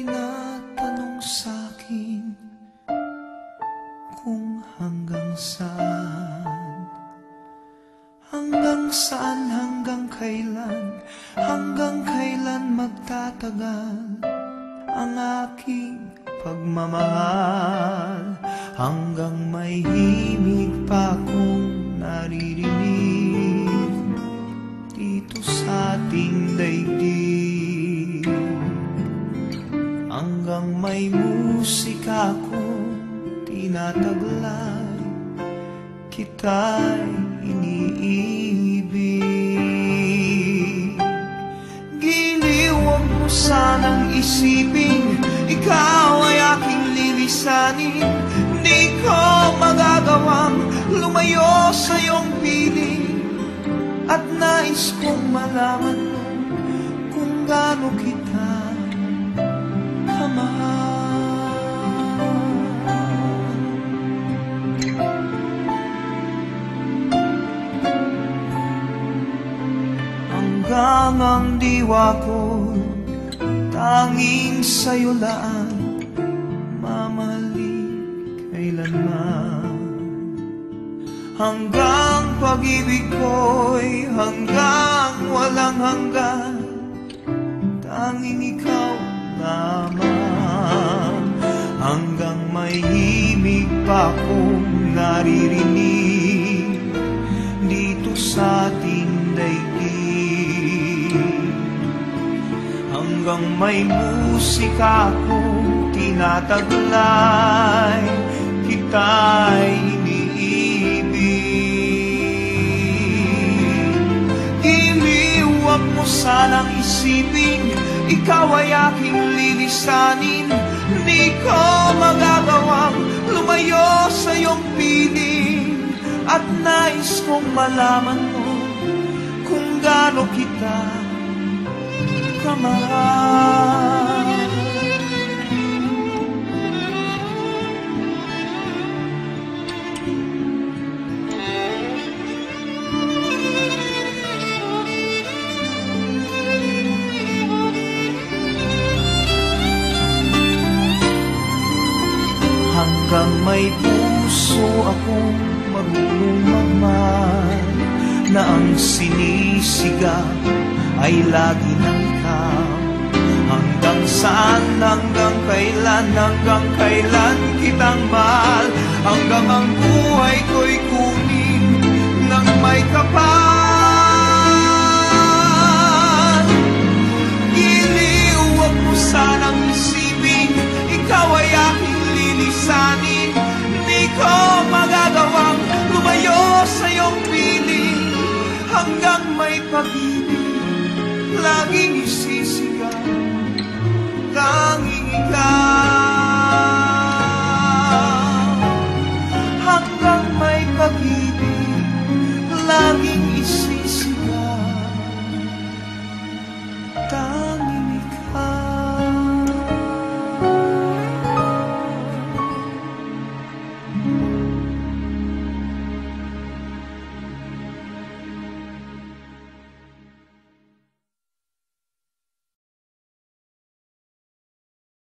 tinatanong sa'kin kung hanggang saan, hanggang kailan magtatagal ang aking pagmamahal, hanggang may himig pa akong naririnig dito sa ating daigdig, hanggang may musika akong tinataglay, kita'y iniibig. Giliw, huwag mo sanang isipin ikaw ay aking lilisanin. Di ko magagawang lumayo sa iyong piling, at nais kong malaman mo kung gaano kita kamahal. Hanggang ang diwa ko tanging sa'yo lang mamalik kailanman, hanggang pag-ibig ko'y hanggang walang hanggan, tanging ikaw lamang, hanggang may himig pa akong naririnig dito sa ating daigdig, hanggang may musika akong tinataglay, kita'y iniibig. Giliw, huwag mo sanang isipin ikaw ay aking lilisanin. Di ko magagawang lumayo sa iyong piling, at nais kong malaman mo kung gaano kita kamahal. Hanggang may puso akong marunong magmahal, na ang sinisigaw ay lagi ng ikaw. Hanggang saan, hanggang kailan kitang mahal, hanggang ang buhay ko'y kunin ng may kapal. Giliw, huwag mo sanang isipin ikaw ay aking lilisanin. Di ko magagawang lumayo sa iyong piling, hanggang may pag-ibig lagi